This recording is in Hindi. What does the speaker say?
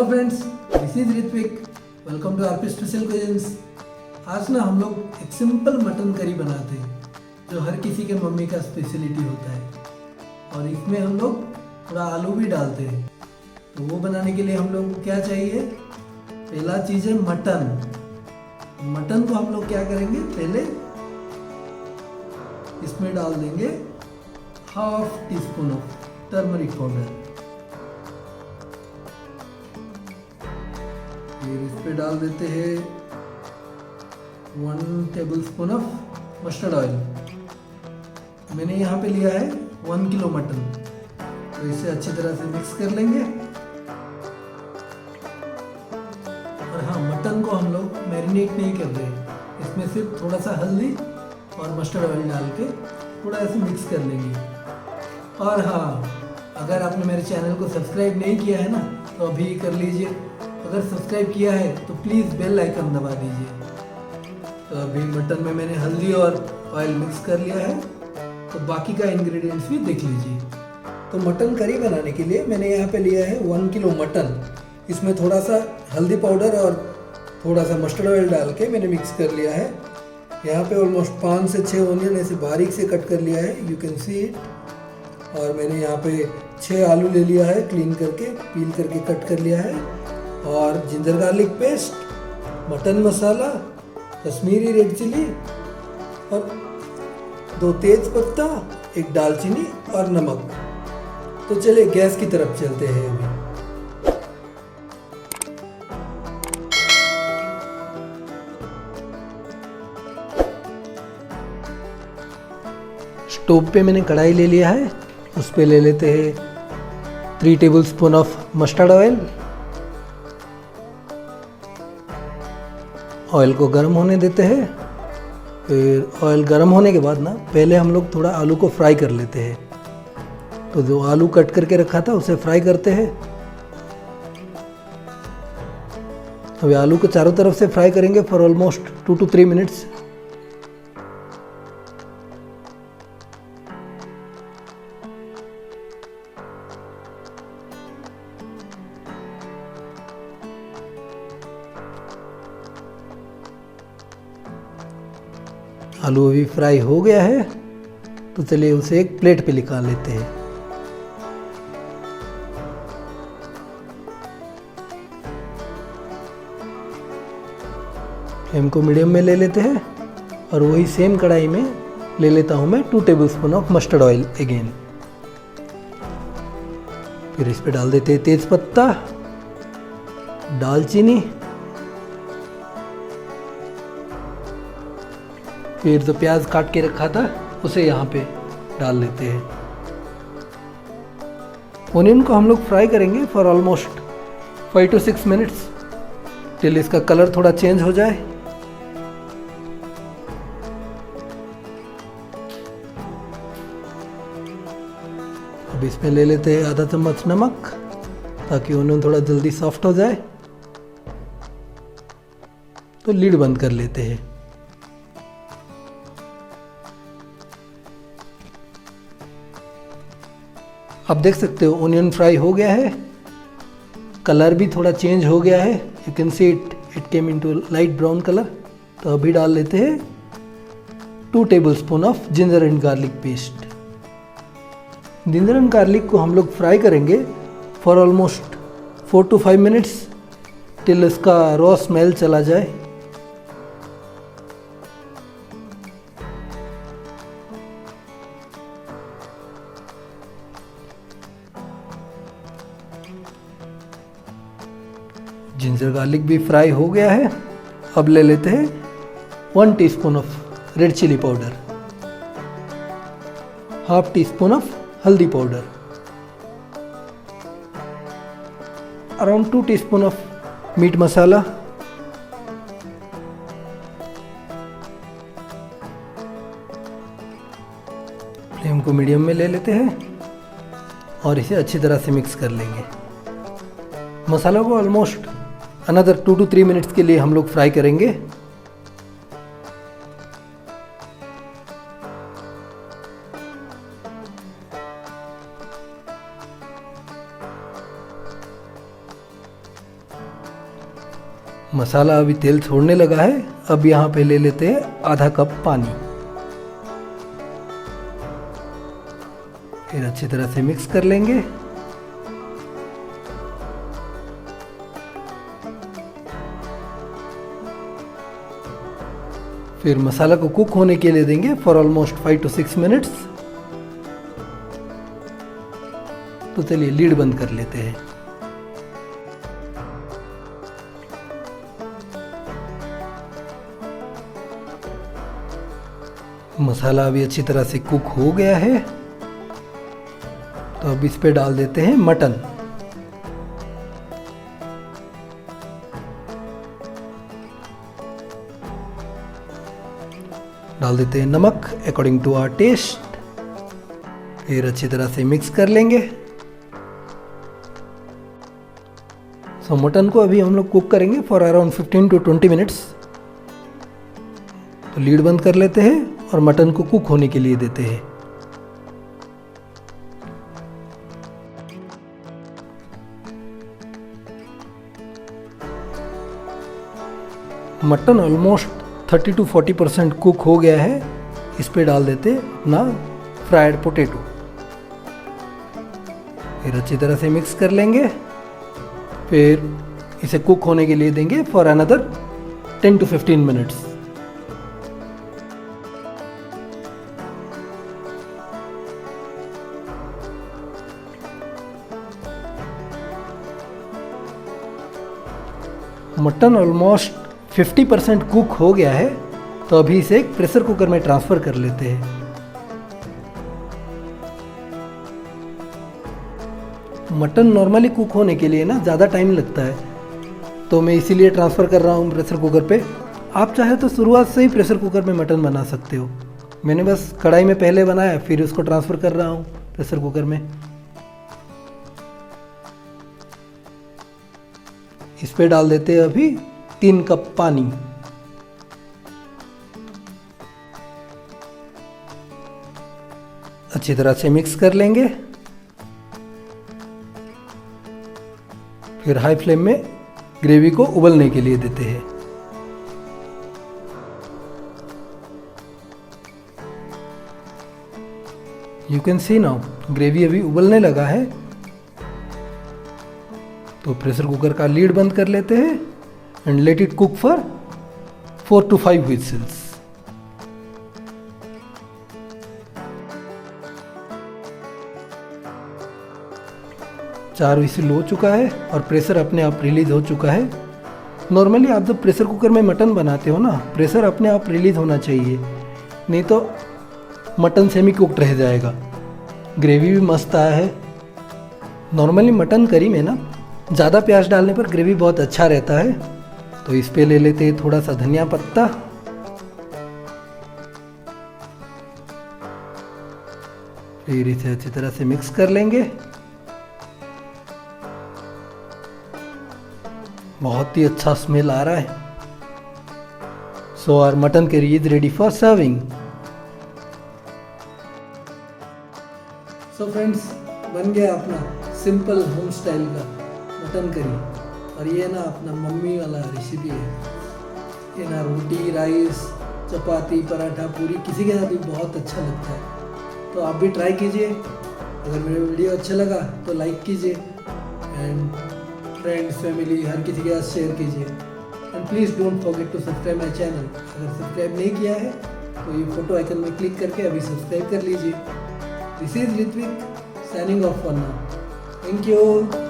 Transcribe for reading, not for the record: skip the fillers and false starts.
Hello friends, this is Ritwik. Welcome to RP special quizzes. आज ना हम लोग एक सिंपल मटन करी बनाते हैं जो हर किसी के मम्मी का स्पेशलिटी होता है, और इसमें हम लोग थोड़ा आलू भी डालते हैं। तो वो बनाने के लिए हम लोग को क्या चाहिए? पहला चीज़ है मटन। मटन को हम लोग क्या करेंगे, पहले इसमें डाल देंगे half teaspoon of turmeric powder. फिर इस पे डाल देते हैं 1 टेबलस्पून ऑफ मस्टर्ड ऑयल। मैंने यहाँ पे लिया है 1 किलो मटन, तो इसे अच्छी तरह से मिक्स कर लेंगे। और हाँ, मटन को हम लोग मैरिनेट नहीं कर रहे, इसमें सिर्फ थोड़ा सा हल्दी और मस्टर्ड ऑयल डाल के थोड़ा ऐसे मिक्स कर लेंगे। और हाँ, अगर आपने मेरे चैनल को सब्सक्राइब नहीं किया है ना, तो अभी कर लीजिए। अगर सब्सक्राइब किया है तो प्लीज़ बेल आइकन दबा दीजिए। तो अभी मटन में मैंने हल्दी और ऑयल मिक्स कर लिया है, तो बाकी का इंग्रेडिएंट्स भी देख लीजिए। तो मटन करी बनाने के लिए मैंने यहाँ पे लिया है 1 किलो मटन। इसमें थोड़ा सा हल्दी पाउडर और थोड़ा सा मस्टर्ड ऑयल डाल के मैंने मिक्स कर लिया है। यहाँ पे ऑलमोस्ट 5 से 6 ऑनियन ऐसे बारीक से कट कर लिया है, यू कैन सी इट। और मैंने यहाँ पे 6 आलू ले लिया है, क्लीन करके पील करके कट कर लिया है। और जिंजर गार्लिक पेस्ट, मटन मसाला, कश्मीरी रेड चिली और 2 तेज पत्ता, 1 दालचीनी और नमक। तो चलिए गैस की तरफ चलते हैं। अभी स्टोव पे मैंने कढ़ाई ले लिया है, उस पे ले लेते हैं 3 tablespoon of mustard oil. Oil को गर्म होने देते हैं। फिर ऑयल गर्म होने के बाद ना, पहले हम लोग थोड़ा आलू को फ्राई कर लेते हैं। तो जो आलू कट करके रखा था उसे फ्राई करते हैं। अभी आलू को चारों तरफ से फ्राई करेंगे फॉर ऑलमोस्ट 2 to 3 मिनट्स। आलू अभी फ्राई हो गया है, तो चलिए उसे एक प्लेट पे निकाल लेते हैं। फ्लेम को मीडियम में ले लेते हैं, और वही सेम कढ़ाई में ले लेता हूँ मैं 2 tablespoon of mustard oil again. फिर इस पे डाल देते हैं तेज पत्ता, दालचीनी। फिर जो प्याज काट के रखा था उसे यहाँ पे डाल लेते हैं। ओनियन को हम लोग फ्राई करेंगे for almost 5 to 6 minutes, till इसका कलर थोड़ा चेंज हो जाए। अब इसमें ले लेते हैं आधा चम्मच नमक, ताकि ओनियन थोड़ा जल्दी सॉफ्ट हो जाए। तो लीड बंद कर लेते हैं। आप देख सकते हो ओनियन फ्राई हो गया है, कलर भी थोड़ा चेंज हो गया है, you can see it came into light brown colour. तो अभी डाल लेते हैं 2 tablespoon of ginger and garlic paste. Ginger and garlic को हम लोग फ्राई करेंगे for almost 4 to 5 minutes, till इसका रॉ स्मेल चला जाए। जिंजर गार्लिक भी फ्राई हो गया है। अब ले लेते हैं 1 teaspoon of red chilli powder, half teaspoon of haldi powder, around 2 teaspoon of meat masala. Flame को मीडियम में ले लेते हैं और इसे अच्छी तरह से मिक्स कर लेंगे। मसाला को ऑलमोस्ट अनदर 2 to 3 मिनट्स के लिए हम लोग फ्राई करेंगे। मसाला अभी तेल छोड़ने लगा है। अब यहाँ पे ले लेते हैं आधा कप पानी। फिर अच्छी तरह से मिक्स कर लेंगे। फिर मसाला को कुक होने के लिए देंगे फॉर ऑलमोस्ट 5 to 6 मिनट्स। तो चलिए लीड बंद कर लेते हैं। मसाला अभी अच्छी तरह से कुक हो गया है। तो अब इस पे डाल देते हैं मटन। डाल देते हैं नमक अकॉर्डिंग टू आवर टेस्ट। फिर अच्छी तरह से मिक्स कर लेंगे। सो मटन को अभी हम लोग कुक करेंगे फॉर अराउंड 15 to 20 मिनट्स। तो लीड बंद कर लेते हैं और मटन को कुक होने के लिए देते हैं। मटन ऑलमोस्ट 30 to 40% कुक हो गया है। इस पे डाल देते अपना फ्राइड पोटैटो। फिर अच्छी तरह से मिक्स कर लेंगे। फिर इसे कुक होने के लिए देंगे for another 10 to 15 minutes. Mutton almost 50% cook हो गया है। तो अभी इसे एक प्रेशर कुकर में ट्रांसफ़र कर लेते हैं। मटन नॉर्मली कुक होने के लिए ना ज़्यादा टाइम लगता है, तो मैं इसीलिए ट्रांसफ़र कर रहा हूँ प्रेशर कुकर पे। आप चाहे तो शुरुआत से ही प्रेशर कुकर में मटन बना सकते हो। मैंने बस कढ़ाई में पहले बनाया, फिर उसको ट्रांसफ़र कर रहा हूँ प्रेशर कुकर में। इस पे डाल देते हैं अभी 3 कप पानी। अच्छी तरह से मिक्स कर लेंगे। फिर हाई फ्लेम में ग्रेवी को उबलने के लिए देते हैं। You can see now gravy अभी उबलने लगा है। तो प्रेशर कुकर का लीड बंद कर लेते हैं and let it cook for 4 to 5 whistles। चार विसिल हो चुका है और प्रेशर अपने आप रिलीज हो चुका है। नॉर्मली आप जब प्रेशर कुकर में मटन बनाते हो ना, प्रेशर अपने आप रिलीज होना चाहिए, नहीं तो मटन सेमी कुक्ड रह जाएगा। ग्रेवी भी मस्त आया है। नॉर्मली मटन करी में ना ज़्यादा प्याज डालने पर ग्रेवी बहुत अच्छा रहता है। तो इस पे ले लेते हैं थोड़ा सा धनिया पत्ता। फिर इसे अच्छी तरह से मिक्स कर लेंगे। बहुत ही अच्छा स्मेल आ रहा है। So our mutton curry is ready for serving. So friends, बन गया अपना सिंपल होम स्टाइल का मटन करी। और ये ना अपना मम्मी वाला रेसिपी है। ये ना रोटी, राइस, चपाती, पराठा, पूरी किसी के साथ भी बहुत अच्छा लगता है। तो आप भी ट्राई कीजिए। अगर मेरा वीडियो अच्छा लगा तो लाइक कीजिए एंड फ्रेंड्स, फैमिली, हर किसी के साथ शेयर कीजिए। And please don't forget to subscribe my channel. अगर सब्सक्राइब नहीं किया है तो ये फोटो आइकन में क्लिक करके अभी सब्सक्राइब कर लीजिए। This is Ritwik signing off for now. Thank you.